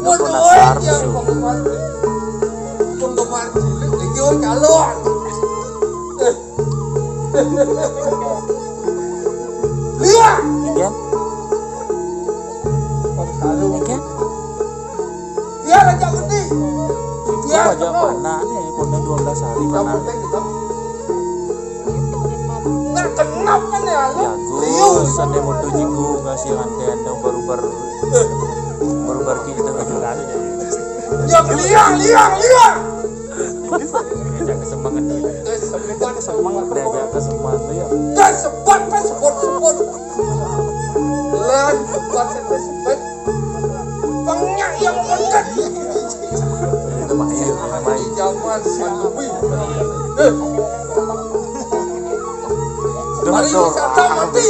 Waduh, yang penggemar cilik iki wong calon. Lihat. Ikan. Ikan. Dia raja gede. Dia Raja mana nih? Pondok 12 hari mana? Nggak kenap kan ya? Ya gue sande moto jiku ngasih anten yang baru kita kejuran. Ya liang. Diajak kesemangat nih. Diajak kesemangat tuh ya. Dan sebut. Lan sebut. Pengyak yang mendet. Namanya Zaman Sandewi. Udah Mari masuk. wisata mati.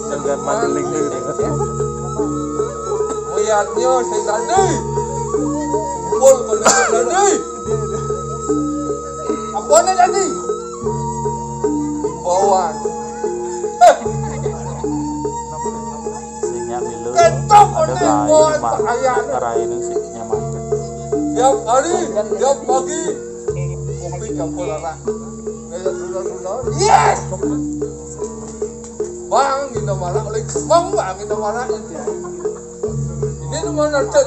Dengan mandeling ini. Lihatnya saya tadi. Pul mendet tadi. Apa nih tadi? Bawaan. Sehingga milu Ketok ada nih bayi buat mak ayah. karain sih nyaman. Tiap hari, tiap pagi kopi campur arak. Yes. Bang, kita malah oleh kemang bang, kita malah ini cuma nonton.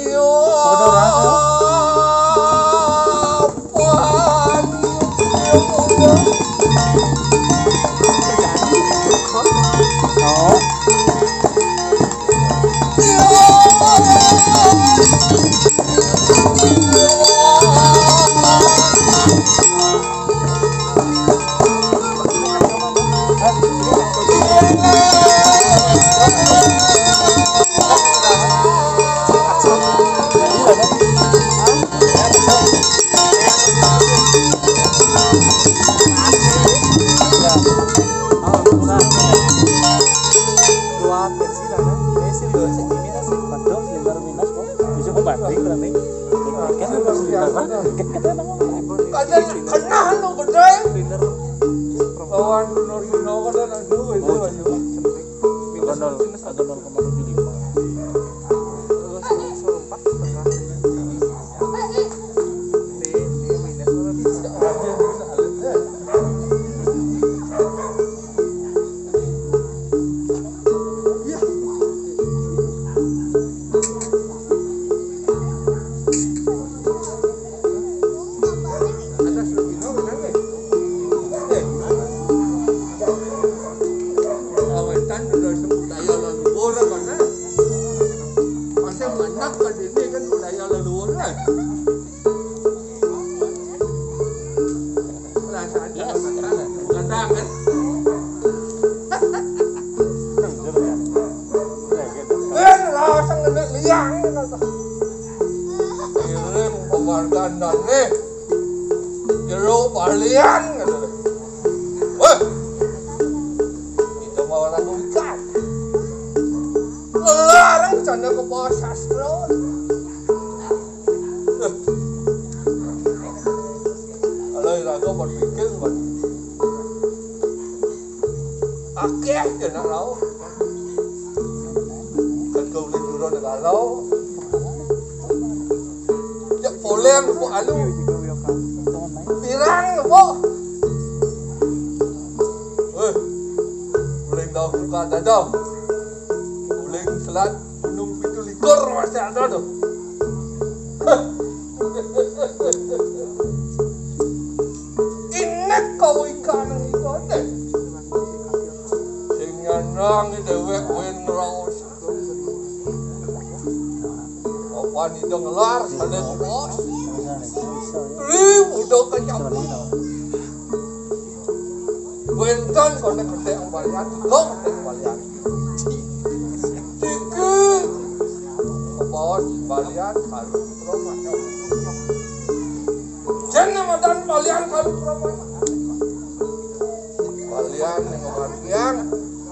Yo.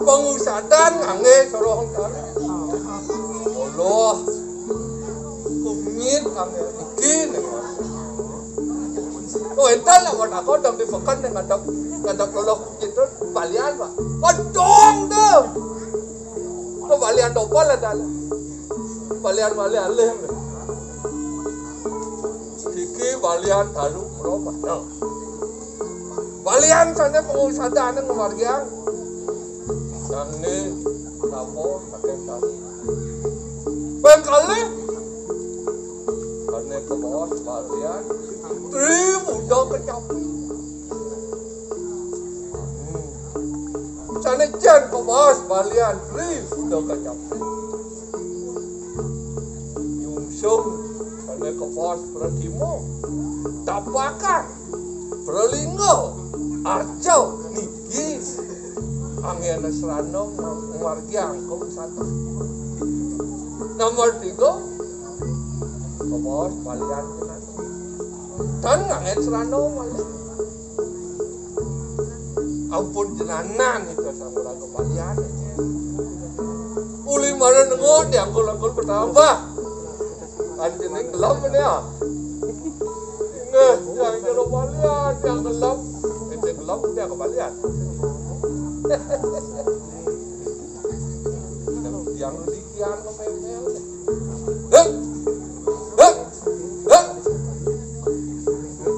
Pengusadan angge sorong kali. Allah. Kumit angge iki. Entar lah buat aku dong di pekan dengan ngadap lolok gitu balian pak. Padong tuh. Tuh balian dobol ada. Balian leh. Kiki balian talu berapa? Balian sana pengusaha yang kemargian. Yang ini lapor pakai talu. Pengkali. Karena ke bawah balian. Mudah kecap. Sana jen ke bawah balian. Mudah kecap. Yungsung. Karena ke bawah bertimo. Tapakan. Berlinggo. Arjau. Niki. Angin Serano. Wargi angkong satu. Nomor 3. Ke bawah balian. Dan ngangin Serano malah. Ampun jenanan itu sama lagu balian. Uli mana nengut yang angkul bertambah. Anjing gelap ini ya. Ini yang jero balian yang gelap. Itu gelap dia ke balian. Yang dikian ke memel.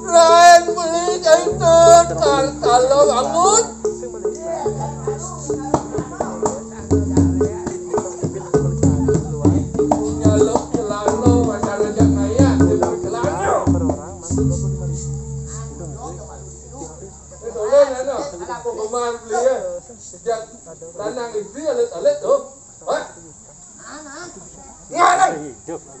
Lain beli jahit kalau bangun. Nyalok celano macam raja kaya, celano. Itu lain ano, pengumuman beli ya. Sejak tanang istri alit tuh. Hah? Ngarang. Gebrang.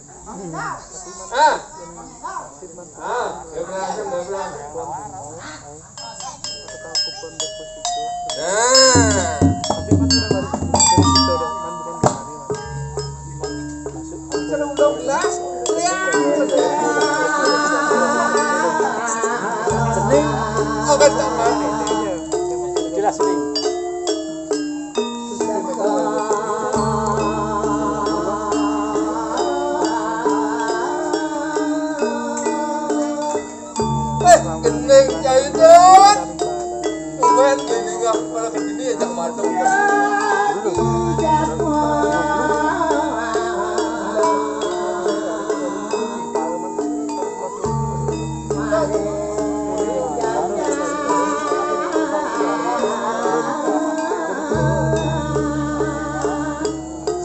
Jelas ini. Kening jahitan. Bukan ini enggak pada kesini ajak matung.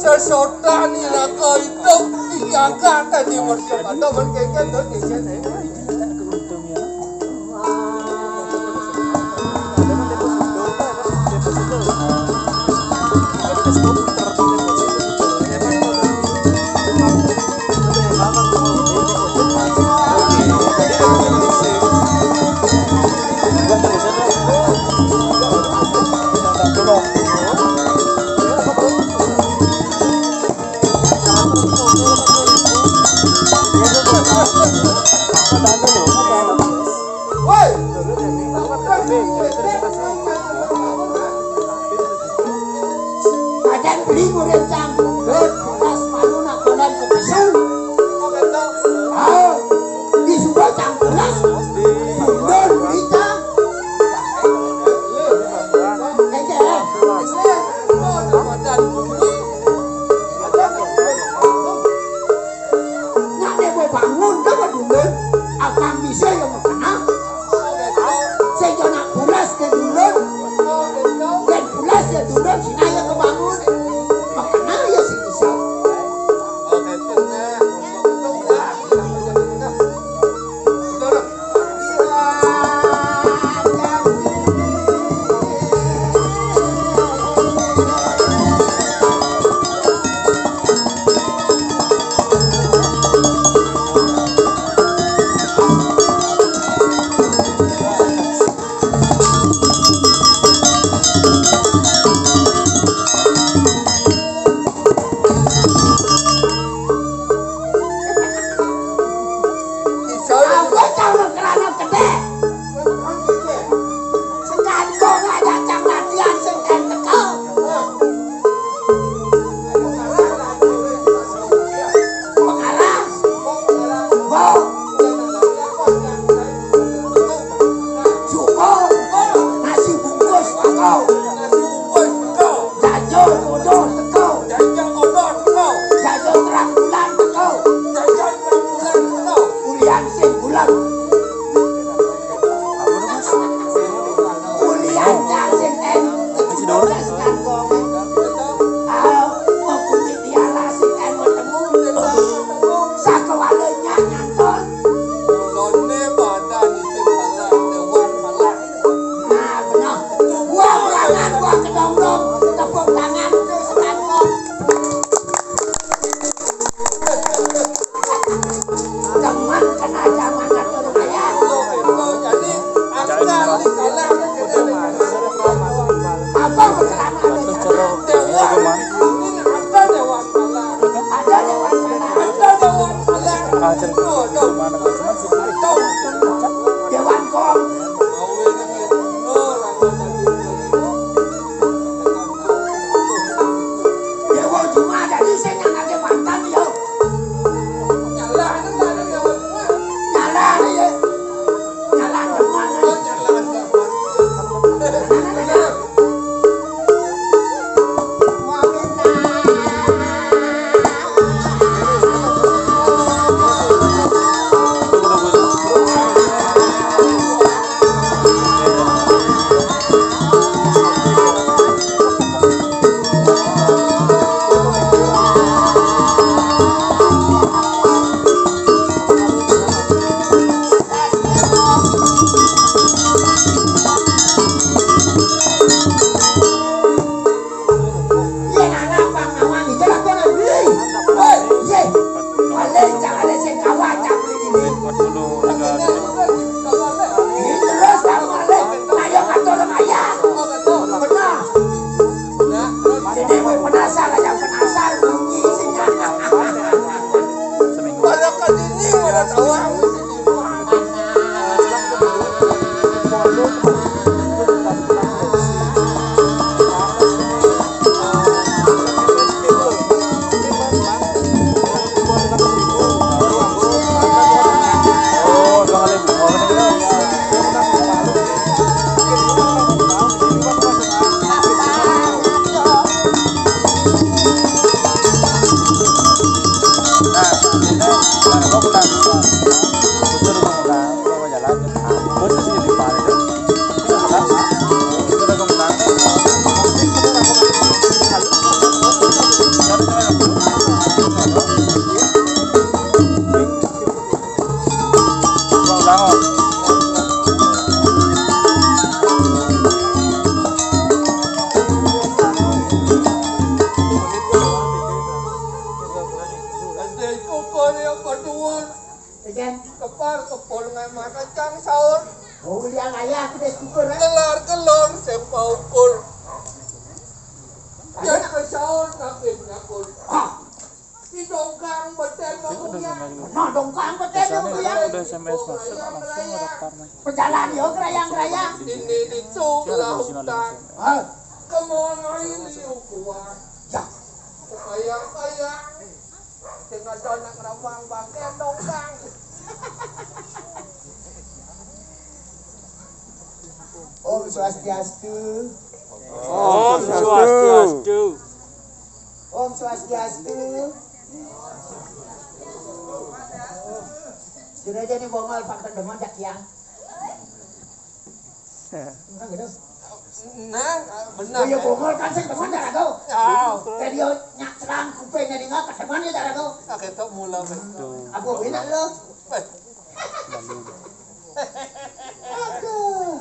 Sesotan ni raka itu dijaga tadi macam ada berkeket tu keket. Adan beli teko. Nasi bungkus teko. Jajo kodok teko. Jajan kodok teko. Jajo terang bulan teko. Jajan bulan teko. Kulian sing bulan. Apa tuh mas? Kulian sing ten. Masih dulu. Kangkong. Ngekuti tiara sing ten ketemu. Sakewalenya nyantol. Lone badan itu malah dewan malah. Nah benar. Gua ulangan gua kedong-dong. Tepuk tangan ke sekangkong. Teman kena zaman atur maya. Jadi akan dikalah Apa berkelana Terus cerok. Ya gimana? ini ada dewan malah. ada dewan mana? Ada dewan malah. Ah cerok. Gimana mas? Cuman sih pilih. Dewan kong. Dewa cuma jadi saya nyangka mantan yo. Nyala ya. Nyala teman. Iya anak bang awan ini jalan jalan beli. Iya. Balik jangan ada sing kawan beli ini. 40 Ini terus kamu balik. Ayo kantor maya. Benar. Jadi gue penasar aja penasar bunyi sehingga. seminggu. Pada kali ini ada tawang. Oh, 2 kali. Oh, Ada kokon yang kedua. Again. Kepar kepol ngai makan cang sahur. Oh liang ayah kita syukur. Kelar kelor sempau kul. Yang ke sahur nakit nakul. Di dongkang betel mamuya. Nah dongkang betul dong ya. udah SMS masuk langsung daftar nih. Pejalan yo kerayang-kerayang. Ini itu belah hutan. Kemana ini ukuan. Ya. Kayang-kayang. Dengan donak rabang bagian dongkang. Om Swastiastu. Om Swastiastu. Om Swastiastu. Sudah jadi bongol fakta demon dak yang. Enggak gitu. Nah, benar. Oh ya bongol kan sing demon dak aku. Ah, Tadi yo nyak serang kuping jadi ngak kedeman ya dak aku. kita mula betul. Aku enak lo. Aduh.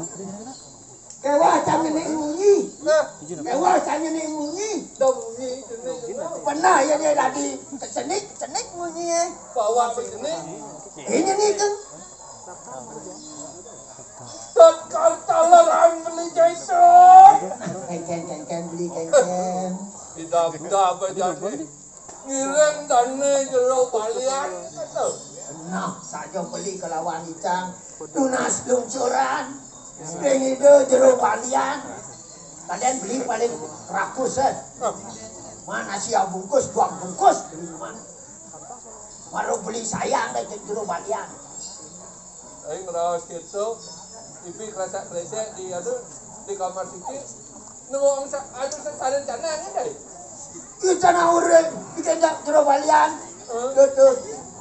Kewa cang ini munyi. Nah, Kewa cang ini munyi. bunyi ini Pernah ya dia tadi cenik munyi ya. bawa ke sini. Ini nih kan. Tekan talang beli jason. Ken beli ken. Tidak berjadi. Ngiring dana jero balian. Nah, saja beli ke lawan icang. Tunas luncuran. Spring itu jero balian. Kalian beli paling rakus Mana siap bungkus, 2 bungkus beli mana. Baru beli sayang dari jero balian. Aing raos gitu. Ipi kerasa kredek di adu di kamar siki nunggu anu sarin canangnya deh. Iya cana urang, bikin jak jero balian. Tuh,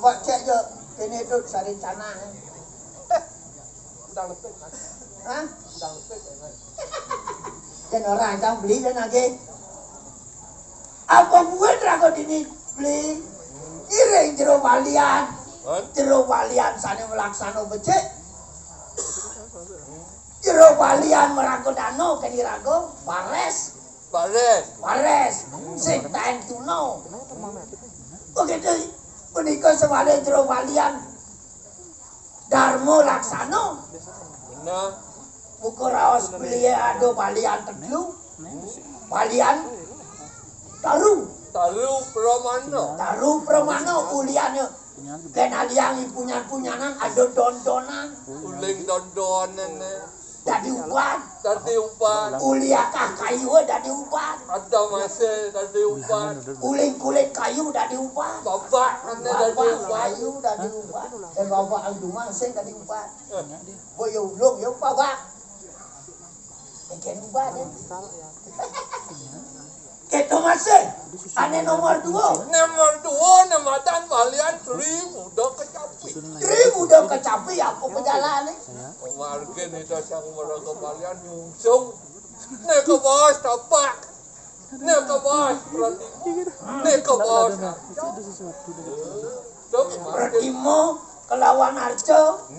buat cek je. Kene tuh sari canang. Udah lepek kan? Hah? Udah lepek kan? Dan orang yang beli dan lagi. Apa gue drago dini beli? Iring jero balian. Jero balian sana melaksana becek. Jero balian merago dano kan irago Pares. Sing time to know. Begitu menikah sebalik jero balian Darmo laksana. Nah, Buku raos beli ado balian teglu. Balian Taru Pramana uliane. Dan aliang punyan-punyanan ado dondonan. uling dondonan Dadi ubat. tadi upat. Uliakah kayu dadi ubat. Ada masih tadi upat. Kulit kayu dadi ubat. Babak kan tadi Bapak upat. kayu dadi ubat. Dan bapak ang dumang sing dadi ubat. Boyo ulung yo babak. Ikan ubat. Itu masih. Ane nomor 2. Nomor 2 namatan balian 1000 dah kecapi. 1000 dah kecapi apa perjalanan. Margen itu sang mereka balian nyungsung. Nek ke bos tapak. Nek ke bos berarti. Nek ke bos. Bertimo kelawan Arjo.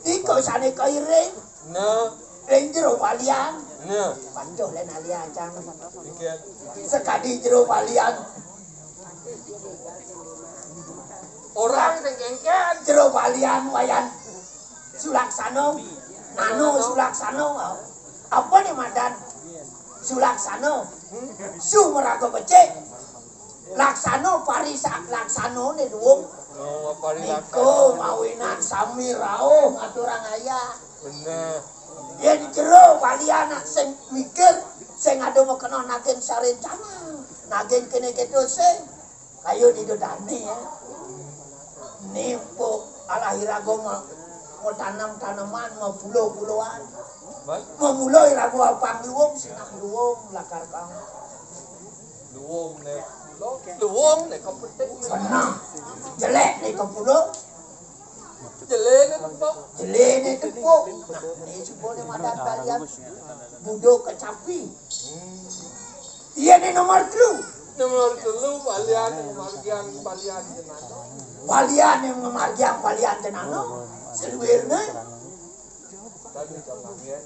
Iko sane kairing. Nah, Ring jero balian. nah, Pancoh len alian cang. ikan. Sekadi jero balian. Orang sing kengken. Jero balian wayan Sulaksana. Nano Sulaksana. Apa nih Madan? Sulaksana. Su merago becek. Laksana parisak laksana nih duwung. Oh, apa ni Niko mawinan sami rauh ngaturang ayah. Bener. Ya di jero balian sing mikir sing ado mau kena nagen sarencana. Nagen kene kedo sing kayu di dodane ya. Nipo alahirago mau tanam tanaman mau pulau-pulauan. Baik. Mau mulai rago apa luwung sinang luwung lakar kang. Luwung nek kapetik. Senang. Jelek nih ke pulau. Jelene tepok. Jelene tepuk. Nah, ini sebone madan kalian budo kecapi. Iya nih nomor 3. Nomor 3 balian kemargian balian jenana. Balian yang memargiang balian tenano. Seluirnya. Tadi kangen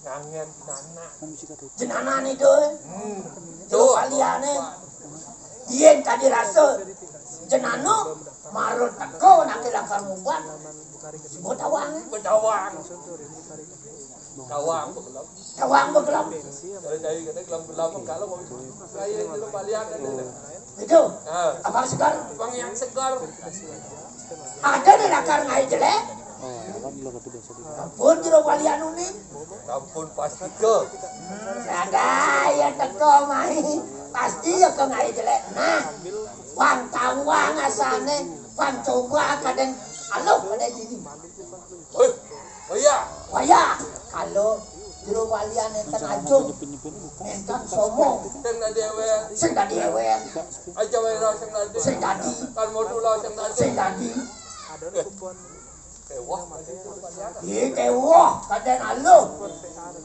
kangen jenana. Jenana nih doy. Jero baliane. Yen tadi rasa jenano marut teko nak lakar mumbat. Sebut awang. Bedawang. Kawang bekelap. Tawang bekelap. Dari kata kelam-kelam kalau mau saya itu balian ada. Itu. Ah, Apa segar? bang yang segar. Ada nih lakar ngai jelek. Pun jero balian unik. Kampun pasti ke. Ada yang teko mai. Pasti ya ke ngai jelek. Nah. Wang tawang asane. Wang coba kadang. Halo kadang gini. Oh iya. Waya. Kalau jero balian enten ajung. Enten somong. Sing tadi ewen. Sing dadi ewen. Aja wae ra sing tadi. Sing dadi. Kan modul sing tadi. Sing dadi. Wah, Iya kewah. Kadang halo.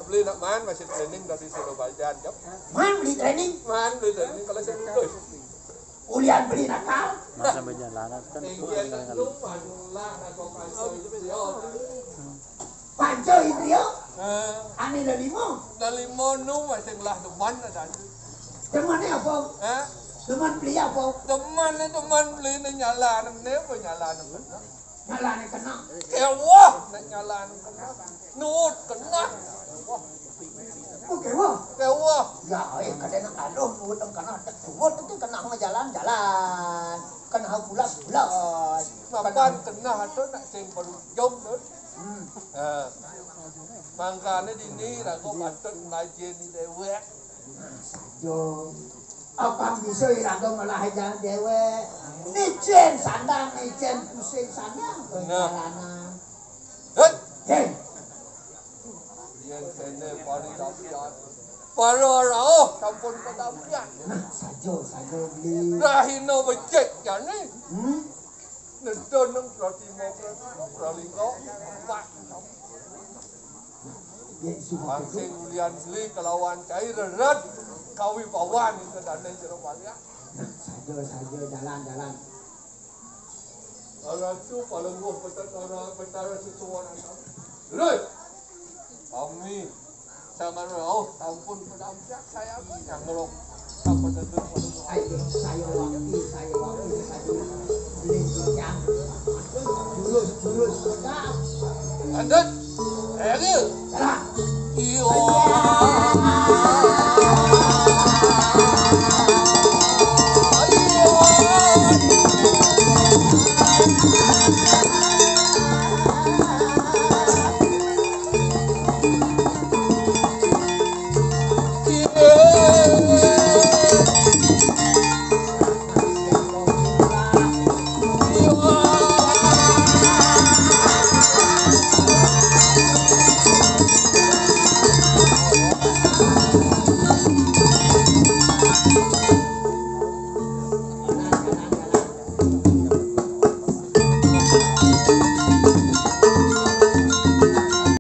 beli nak man masih training dari Surabaya jam. Man beli training. Man beli training kalau saya lulus. Ulian beli nakal. Masa sampai jalanan kan Ingin lu lah nak kau Panco Indrio. Ani dah 5. dari monu masih lah teman ada. Temannya apa? Teman beli apa? Teman beli ni nyala ni apa nyala ni. Nyala ni kena. Kewah nak nyala ni. Nut kena. Oh kewah. Kewah. Ya, kadang aduh nuut kena tekut itu kena jalan-jalan. Kena bulas-bulas. Mapan kena tu nak sing baru jom tu. Mangkane dini lah kau patut ngaji ni dewek. Yo. Apa bisa irago melah jalan dewek. Nijen sandang, nijen pusing sandang. Perjalanan. Hei, Hei. ini pari dampian. Para rauh sampun kedampian. Nah, saja beli. Rahina becek jane. Hmm? Nedon nang pratimo pralinggo. Pak. Ya sudah Bangsa Ulian Sli kelawan cairan kawi pawan itu dana jero Palian. Nah, saja jalan. Ratu palengguh petara susuan asam. Roi. Kami sangat rauh tampun pedampian saya yang ngelok sampai tentu palengguh. Ayo, saya waktu tadi beli yang tulus sedap. Lanjut. Ayo. Jalan. Iyo.